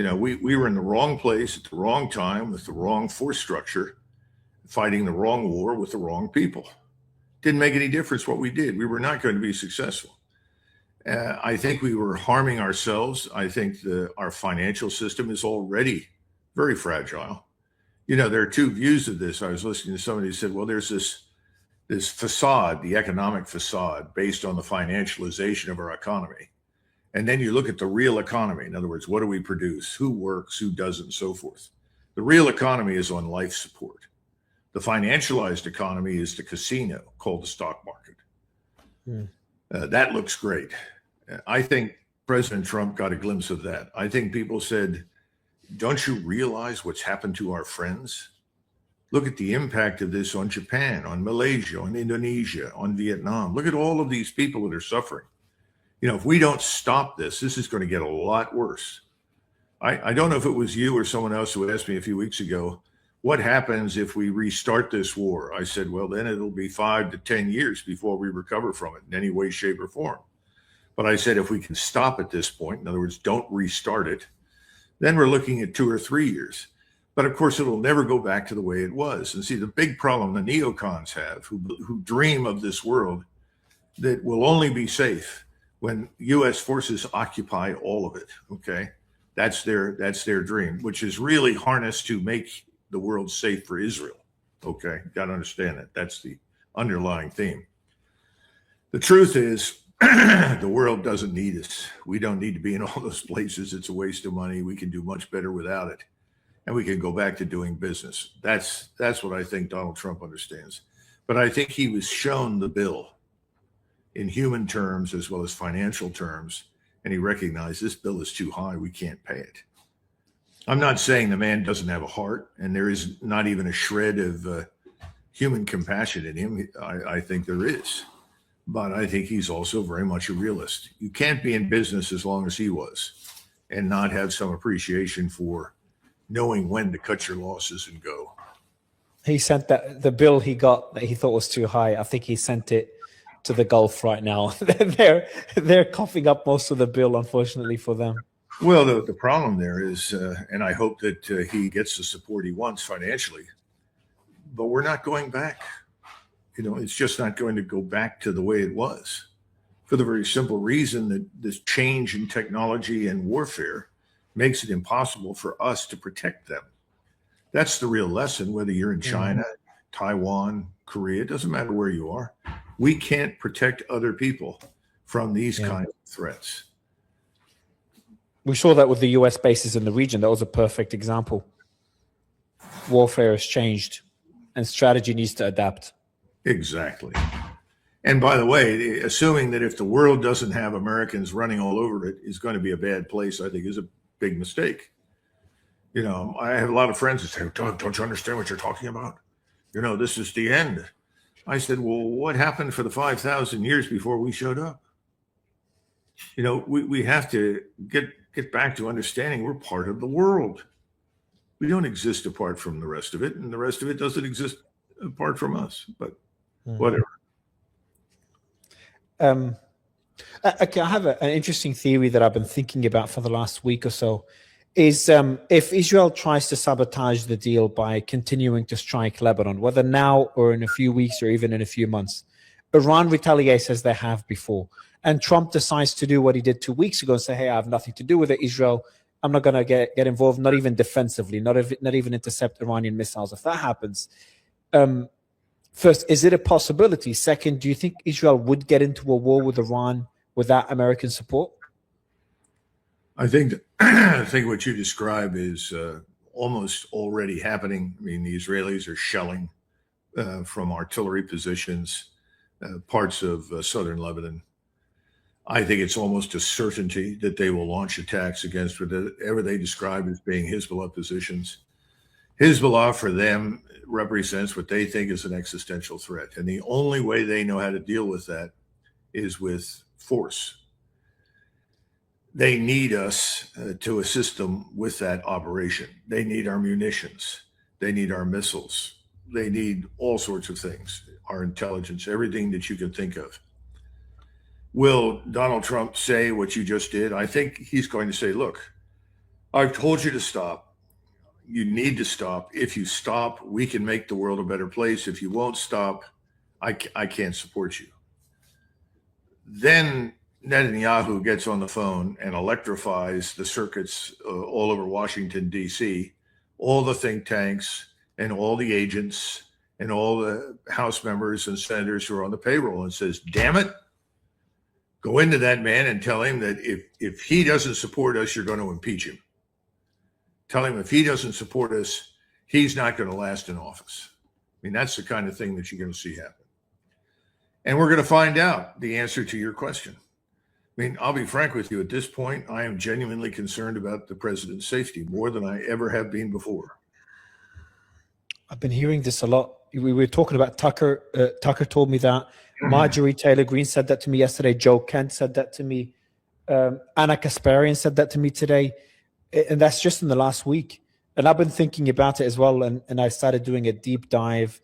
We were in the wrong place at the wrong time with the wrong force structure, fighting the wrong war with the wrong people. Didn't make any difference what we did. We were not going to be successful. I think we were harming ourselves. I think our financial system is already very fragile. There are two views of this. I was listening to somebody who said, well, there's this facade, the economic facade, based on the financialization of our economy. And then you look at the real economy. In other words, what do we produce? Who works? Who doesn't? And so forth. The real economy is on life support. The financialized economy is the casino called the stock market. That looks great. I think President Trump got a glimpse of that. I think people said, don't you realize what's happened to our friends? Look at the impact of this on Japan, on Malaysia, on Indonesia, on Vietnam. Look at all of these people that are suffering. If we don't stop this is going to get a lot worse. I don't know if it was you or someone else who asked me a few weeks ago, what happens if we restart this war? I said, well, then it'll be 5 to 10 years before we recover from it in any way, shape, or form. But I said, if we can stop at this point, in other words, don't restart it, then we're looking at 2 or 3 years. But of course, it'll never go back to the way it was. And see, the big problem the neocons have, who dream of this world that will only be safe when U.S. forces occupy all of it. Okay, that's their dream, which is really harnessed to make the world safe for Israel. Okay, got to understand that. That's the underlying theme. The truth is, the world doesn't need us. We don't need to be in all those places. It's a waste of money. We can do much better without it. And we can go back to doing business. That's what I think Donald Trump understands. But I think he was shown the bill in human terms as well as financial terms, and he recognized this bill is too high. We can't pay it. I'm not saying the man doesn't have a heart, and there is not even a shred of human compassion in him. I think there is. But I think he's also very much a realist. You can't be in business as long as he was and not have some appreciation for knowing when to cut your losses and go. He sent the bill he got that he thought was too high. I think he sent it to the Gulf right now. They're coughing up most of the bill, unfortunately for them. Well, the problem there is, and I hope that he gets the support he wants financially, but we're not going back. It's just not going to go back to the way it was, for the very simple reason that this change in technology and warfare makes it impossible for us to protect them. That's the real lesson, whether you're in China, Taiwan, Korea, it doesn't matter where you are. We can't protect other people from these kinds of threats. We saw that with the US bases in the region. That was a perfect example. Warfare has changed and strategy needs to adapt. Exactly. And by the way, assuming that if the world doesn't have Americans running all over it is going to be a bad place, I think is a big mistake. I have a lot of friends that say, don't you understand what you're talking about? This is the end. I said, well, what happened for the 5,000 years before we showed up? We have to get back to understanding we're part of the world. We don't exist apart from the rest of it, and the rest of it doesn't exist apart from us, but whatever. Okay, I have an interesting theory that I've been thinking about for the last week or so. Is if Israel tries to sabotage the deal by continuing to strike Lebanon, whether now or in a few weeks or even in a few months, Iran retaliates as they have before, and Trump decides to do what he did 2 weeks ago and say, hey, I have nothing to do with it, Israel. I'm not going to get involved, not even defensively, not even intercept Iranian missiles. If that happens, first, is it a possibility? Second, do you think Israel would get into a war with Iran without American support? I think what you describe is almost already happening. I mean, the Israelis are shelling from artillery positions, parts of southern Lebanon. I think it's almost a certainty that they will launch attacks against whatever they describe as being Hezbollah positions. Hezbollah, for them, represents what they think is an existential threat. And the only way they know how to deal with that is with force. They need us to assist them with that operation. They need our munitions. They need our missiles. They need all sorts of things, our intelligence, everything that you can think of. Will Donald Trump say what you just did? I think he's going to say, look, I've told you to stop. You need to stop. If you stop, we can make the world a better place. If you won't stop, I can't support you. Then Netanyahu gets on the phone and electrifies the circuits all over Washington, D.C., all the think tanks and all the agents and all the House members and senators who are on the payroll and says, damn it, go into that man and tell him that if he doesn't support us, you're going to impeach him. Tell him if he doesn't support us, he's not going to last in office. I mean, that's the kind of thing that you're going to see happen. And we're going to find out the answer to your question. I mean, I'll be frank with you. At this point, I am genuinely concerned about the president's safety more than I ever have been before. I've been hearing this a lot. We were talking about Tucker. Tucker told me that. Marjorie Taylor Greene said that to me yesterday. Joe Kent said that to me. Anna Kasparian said that to me today. And that's just in the last week. And I've been thinking about it as well. And I started doing a deep dive,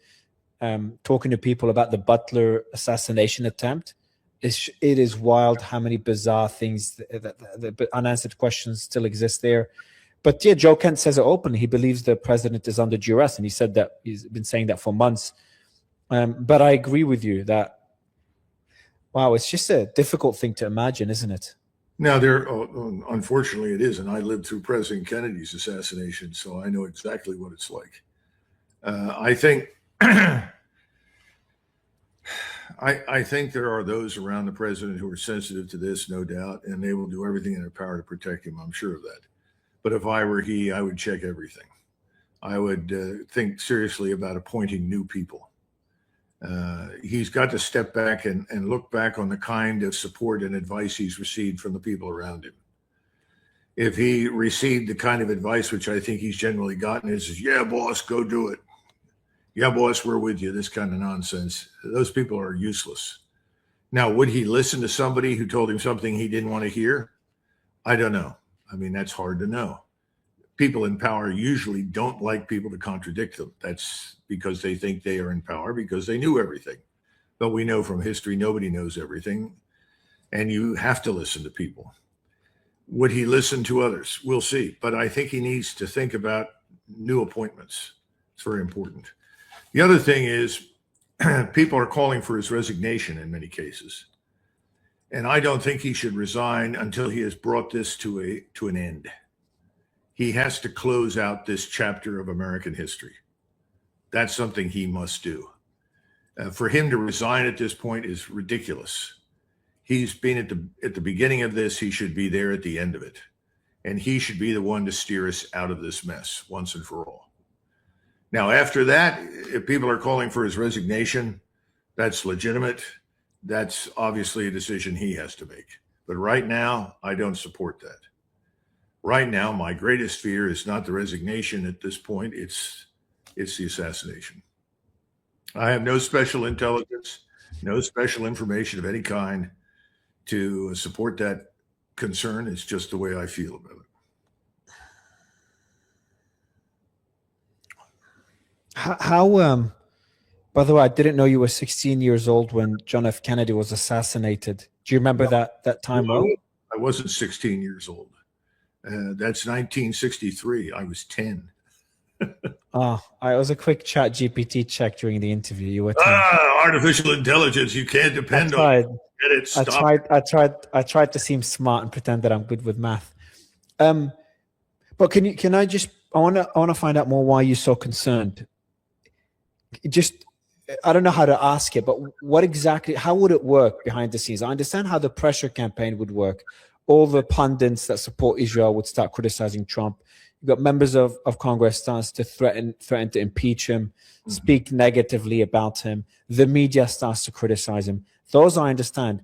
talking to people about the Butler assassination attempt. It is wild how many bizarre things, the unanswered questions still exist there. But yeah, Joe Kent says it openly. He believes the president is under duress. And he said that he's been saying that for months. But I agree with you that, wow, it's just a difficult thing to imagine, isn't it? Now, unfortunately, it is. And I lived through President Kennedy's assassination, so I know exactly what it's like. I think I think there are those around the president who are sensitive to this, no doubt, and they will do everything in their power to protect him. I'm sure of that. But if I were he, I would check everything. I would think seriously about appointing new people. He's got to step back and look back on the kind of support and advice he's received from the people around him. If he received the kind of advice which I think he's generally gotten is, yeah, boss, go do it. Yeah, boss, we're with you. This kind of nonsense. Those people are useless. Now, would he listen to somebody who told him something he didn't want to hear? I don't know. I mean, that's hard to know. People in power usually don't like people to contradict them. That's because they think they are in power because they knew everything. But we know from history, nobody knows everything. And you have to listen to people. Would he listen to others? We'll see. But I think he needs to think about new appointments. It's very important. The other thing is people are calling for his resignation in many cases. And I don't think he should resign until he has brought this to an end. He has to close out this chapter of American history. That's something he must do. For him to resign at this point is ridiculous. He's been at the beginning of this. He should be there at the end of it. And he should be the one to steer us out of this mess once and for all. Now, after that, if people are calling for his resignation, that's legitimate. That's obviously a decision he has to make. But right now, I don't support that. Right now, my greatest fear is not the resignation at this point. It's the assassination. I have no special intelligence, no special information of any kind to support that concern. It's just the way I feel about it. How by the way, I didn't know you were 16 years old when John F. Kennedy was assassinated. Do you remember that time? Well, I wasn't 16 years old. That's 1963. I was 10. It was a quick chat GPT check during the interview. You were 10. Artificial intelligence. You can't depend on it. Get it. Stop. I tried to seem smart and pretend that I'm good with math. But can I just, I want to find out more why you're so concerned. I don't know how to ask it, but how would it work behind the scenes? I understand how the pressure campaign would work. All the pundits that support Israel would start criticizing Trump. You've got members of Congress starts to threaten to impeach him, speak negatively about him. The media starts to criticize him. Those I understand.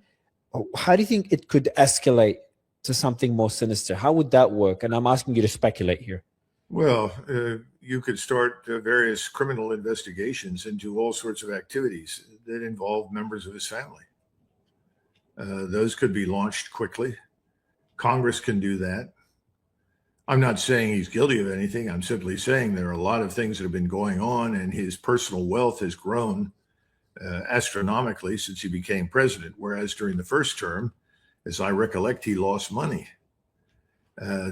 How do you think it could escalate to something more sinister? How would that work? And I'm asking you to speculate here. Well, you could start various criminal investigations into all sorts of activities that involve members of his family. Those could be launched quickly. Congress can do that. I'm not saying he's guilty of anything. I'm simply saying there are a lot of things that have been going on, and his personal wealth has grown astronomically since he became president, whereas during the first term, as I recollect, he lost money.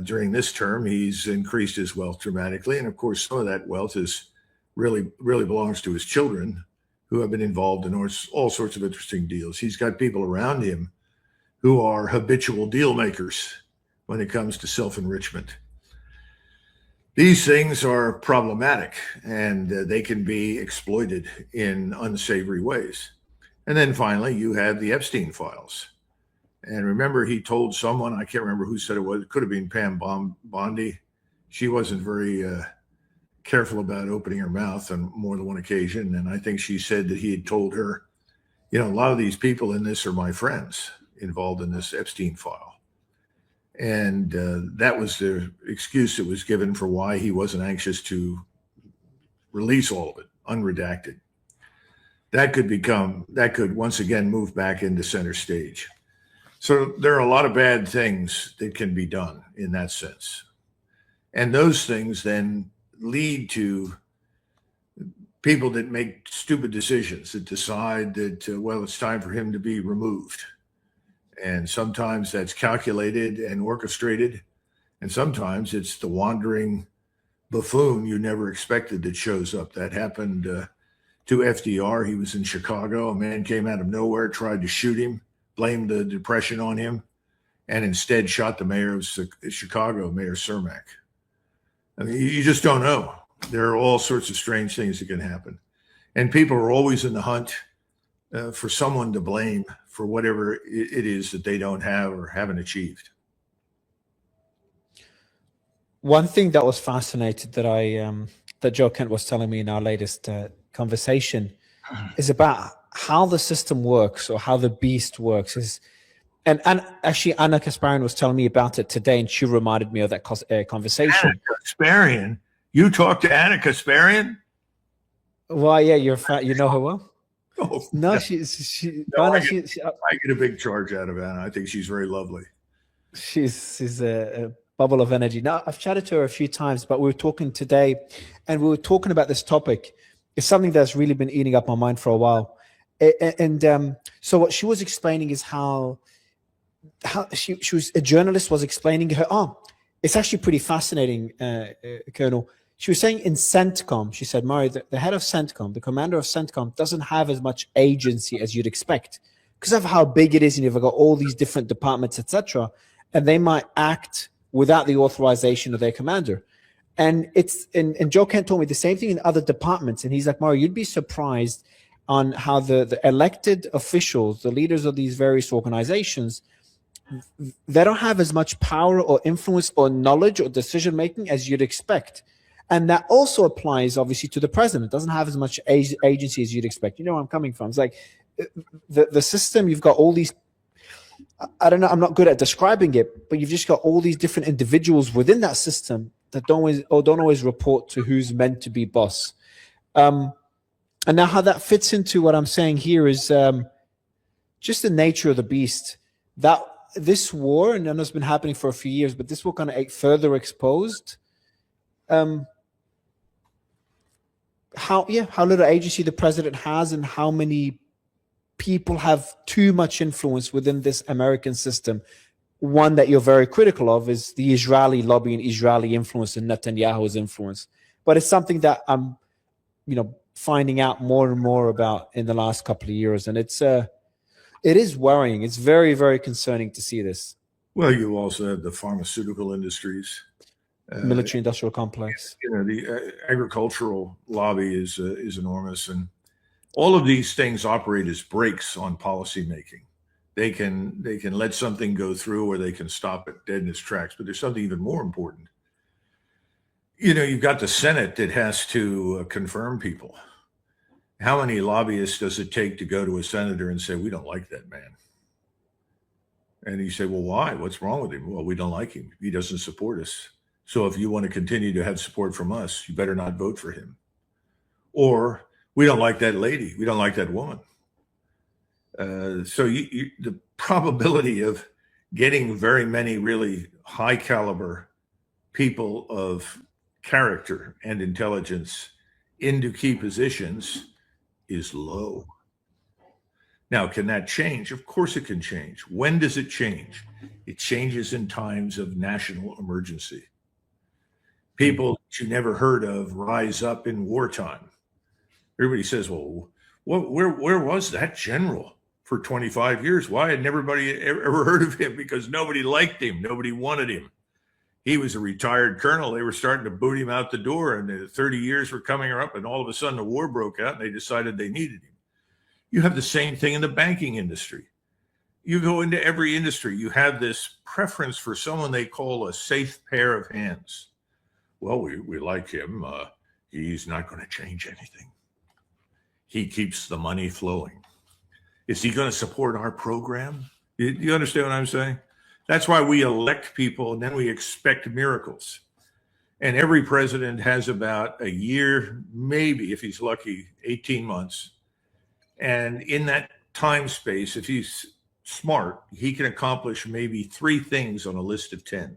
During this term, he's increased his wealth dramatically. And of course, some of that wealth is really belongs to his children, who have been involved in all sorts of interesting deals. He's got people around him who are habitual deal makers when it comes to self-enrichment. These things are problematic, and they can be exploited in unsavory ways. And then finally, you have the Epstein files. And remember, he told someone, I can't remember who said it was, it could have been Pam Bondi. She wasn't very careful about opening her mouth on more than one occasion. And I think she said that he had told her, a lot of these people in this are my friends involved in this Epstein file. And that was the excuse that was given for why he wasn't anxious to release all of it, unredacted. That could once again move back into center stage. So there are a lot of bad things that can be done in that sense. And those things then lead to people that make stupid decisions, that decide that, it's time for him to be removed. And sometimes that's calculated and orchestrated. And sometimes it's the wandering buffoon you never expected that shows up. That happened to FDR. He was in Chicago. A man came out of nowhere, tried to shoot him, blamed the depression on him, and instead shot the mayor of Chicago, Mayor Cermak. I mean, you just don't know. There are all sorts of strange things that can happen. And people are always in the hunt for someone to blame for whatever it is that they don't have or haven't achieved. One thing that was fascinating that Joe Kent was telling me in our latest conversation is about how the system works, or how the beast works. And actually, Anna Kasparian was telling me about it today, and she reminded me of that conversation. Anna Kasparian? You talked to Anna Kasparian? Well, yeah, you know her well. Oh, no, I get a big charge out of Anna. I think she's very lovely. She's a bubble of energy. Now, I've chatted to her a few times, but we were talking today, and we were talking about this topic. It's something that's really been eating up my mind for a while. And so what she was explaining is how she was a journalist was explaining to her, it's actually pretty fascinating, Colonel. She was saying in CENTCOM, she said, Murray, the head of CENTCOM, the commander of CENTCOM, doesn't have as much agency as you'd expect because of how big it is, and you've got all these different departments, etc., and they might act without the authorization of their commander. And Joe Kent told me the same thing in other departments, and he's like, Murray, you'd be surprised on how the elected officials, the leaders of these various organizations, they don't have as much power or influence or knowledge or decision making as you'd expect. And that also applies, obviously, to the president. It doesn't have as much agency as you'd expect. You know where I'm coming from. It's like the system, you've got all these, I don't know, I'm not good at describing it, but you've just got all these different individuals within that system that don't always report to who's meant to be boss. And now how that fits into what I'm saying here is just the nature of the beast. That this war, and I know it's been happening for a few years, but this will kind of further exposed how little agency the president has, and how many people have too much influence within this American system. One that you're very critical of is the Israeli lobby and Israeli influence and Netanyahu's influence. But it's something that I'm, finding out more and more about in the last couple of years, and it is worrying. It's very, very concerning to see this. Well, you also have the pharmaceutical industries, military-industrial complex. The agricultural lobby is enormous, and all of these things operate as brakes on policymaking. They can let something go through, or they can stop it dead in its tracks. But there's something even more important. You've got the Senate that has to confirm people. How many lobbyists does it take to go to a senator and say, we don't like that man? And you say, well, why? What's wrong with him? Well, we don't like him. He doesn't support us. So if you want to continue to have support from us, you better not vote for him. Or we don't like that lady. We don't like that woman. So the probability of getting very many really high caliber people of character and intelligence into key positions is low. Now, can that change? Of course it can change. When does it change? It changes in times of national emergency. People that you never heard of rise up in wartime. Everybody says, well, where was that general for 25 years? Why had nobody ever heard of him? Because nobody liked him. Nobody wanted him. He was a retired colonel. They were starting to boot him out the door, and the 30 years were coming up, and all of a sudden a war broke out, and they decided they needed him. You have the same thing in the banking industry. You go into every industry, you have this preference for someone they call a safe pair of hands. Well, we like him. He's not going to change anything. He keeps the money flowing. Is he going to support our program? You understand what I'm saying? That's why we elect people and then we expect miracles. And every president has about a year, maybe if he's lucky, 18 months. And in that time space, if he's smart, he can accomplish maybe 3 things on a list of 10.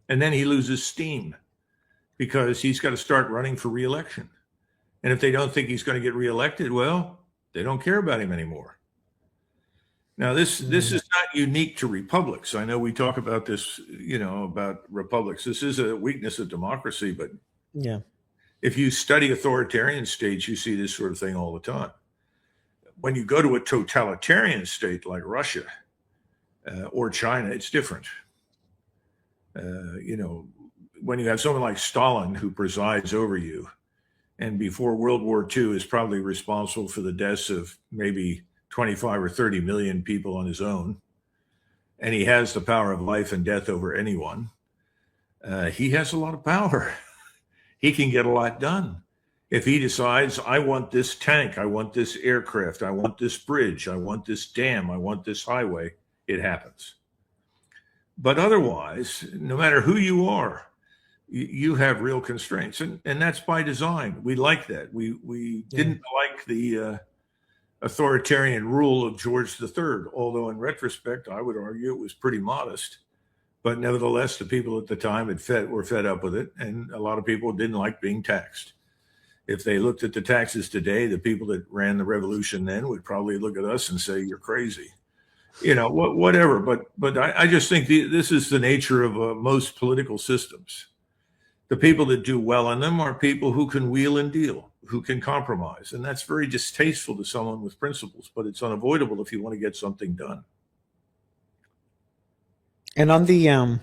And then he loses steam because he's got to start running for reelection. And if they don't think he's going to get reelected, well, they don't care about him anymore. Now, this is not unique to republics. I know we talk about this, about republics. This is a weakness of democracy, but yeah, if you study authoritarian states, you see this sort of thing all the time. When you go to a totalitarian state like Russia or China, it's different. When you have someone like Stalin who presides over you, and before World War II is probably responsible for the deaths of maybe 25 or 30 million people on his own, and he has the power of life and death over anyone, he has a lot of power. He can get a lot done. If he decides, I want this tank, I want this aircraft, I want this bridge, I want this dam, I want this highway, it happens. But otherwise, no matter who you are, you have real constraints. And that's by design. We like that. We didn't like the authoritarian rule of George III, although in retrospect, I would argue it was pretty modest. But nevertheless, the people at the time were fed up with it. And a lot of people didn't like being taxed. If they looked at the taxes today, the people that ran the revolution then would probably look at us and say, you're crazy. Whatever. But I just think this is the nature of most political systems. The people that do well in them are people who can wheel and deal, who can compromise. And that's very distasteful to someone with principles, but it's unavoidable if you want to get something done. And on the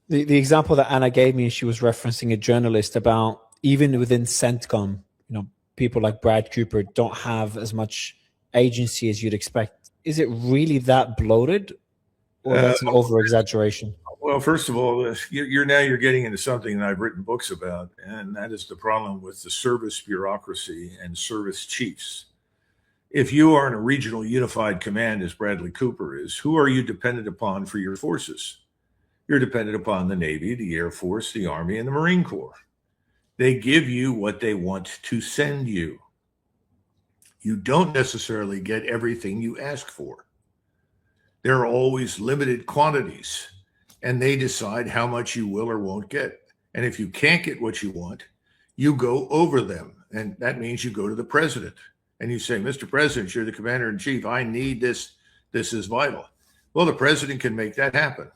example that Anna gave me, she was referencing a journalist about even within CENTCOM, people like Brad Cooper don't have as much agency as you'd expect. Is it really that bloated, or that's an over-exaggeration? Well, first of all, you're getting into something that I've written books about, and that is the problem with the service bureaucracy and service chiefs. If you are in a regional unified command, as Bradley Cooper is, who are you dependent upon for your forces? You're dependent upon the Navy, the Air Force, the Army, and the Marine Corps. They give you what they want to send you. You don't necessarily get everything you ask for. There are always limited quantities, and they decide how much you will or won't get. And if you can't get what you want, you go over them. And that means you go to the president and you say, Mr. President, you're the commander in chief. I need this. This is vital. Well, the president can make that happen.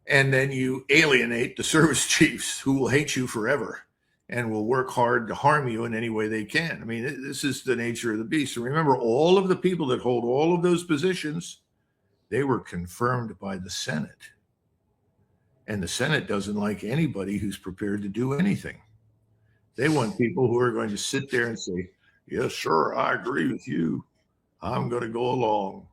And then you alienate the service chiefs who will hate you forever and will work hard to harm you in any way they can. I mean, this is the nature of the beast. And remember, all of the people that hold all of those positions, they were confirmed by the Senate. And the Senate doesn't like anybody who's prepared to do anything. They want people who are going to sit there and say, yes, sir, I agree with you. I'm going to go along.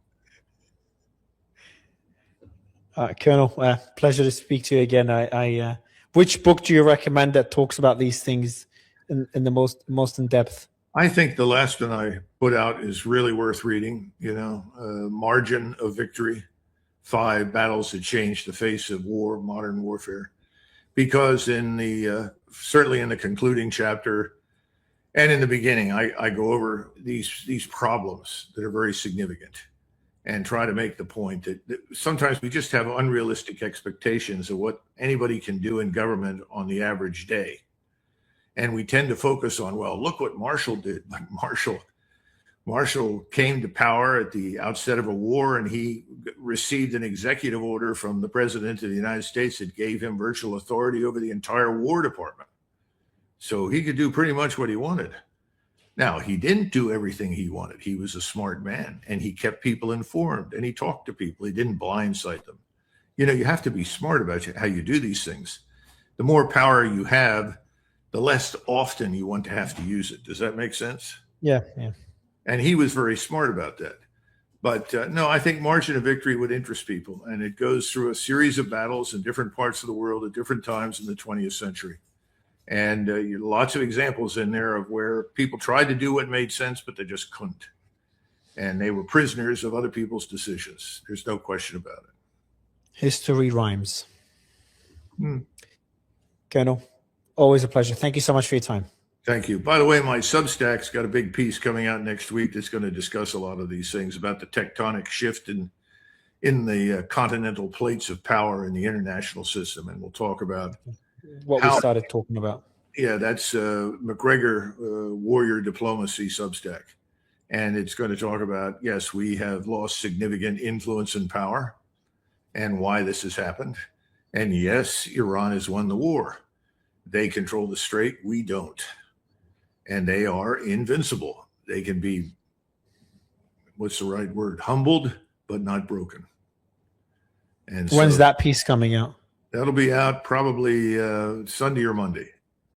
Colonel, pleasure to speak to you again. Which book do you recommend that talks about these things in the most in depth? I think the last one I put out is really worth reading. Margin of Victory: 5 Battles That Changed the Face of War, Modern Warfare. Because in the certainly in the concluding chapter and in the beginning, I go over these problems that are very significant and try to make the point that sometimes we just have unrealistic expectations of what anybody can do in government on the average day. And we tend to focus on, well, look what Marshall did. Like Marshall came to power at the outset of a war, and he received an executive order from the President of the United States that gave him virtual authority over the entire War Department. So he could do pretty much what he wanted. Now, he didn't do everything he wanted. He was a smart man, and he kept people informed, and he talked to people. He didn't blindside them. You know, you have to be smart about how you do these things. The more power you have, the less often you want to have to use it. Does that make sense? Yeah, yeah. And he was very smart about that. But no, I think margin of victory would interest people. And it goes through a series of battles in different parts of the world at different times in the 20th century. And lots of examples in there of where people tried to do what made sense, but they just couldn't. And they were prisoners of other people's decisions. There's no question about it. History rhymes. Colonel, always a pleasure. Thank you so much for your time. Thank you. By the way, my Substack's got a big piece coming out next week that's going to discuss a lot of these things about the tectonic shift in the continental plates of power in the international system. And we'll talk about what we started talking about. Yeah, that's Macgregor Warrior Diplomacy Substack. And it's going to talk about, yes, we have lost significant influence and power and why this has happened. And yes, Iran has won the war. They control the strait. We don't. And they are invincible. They can be, what's the right word? Humbled, but not broken. And when's that piece coming out? That'll be out probably Sunday or Monday.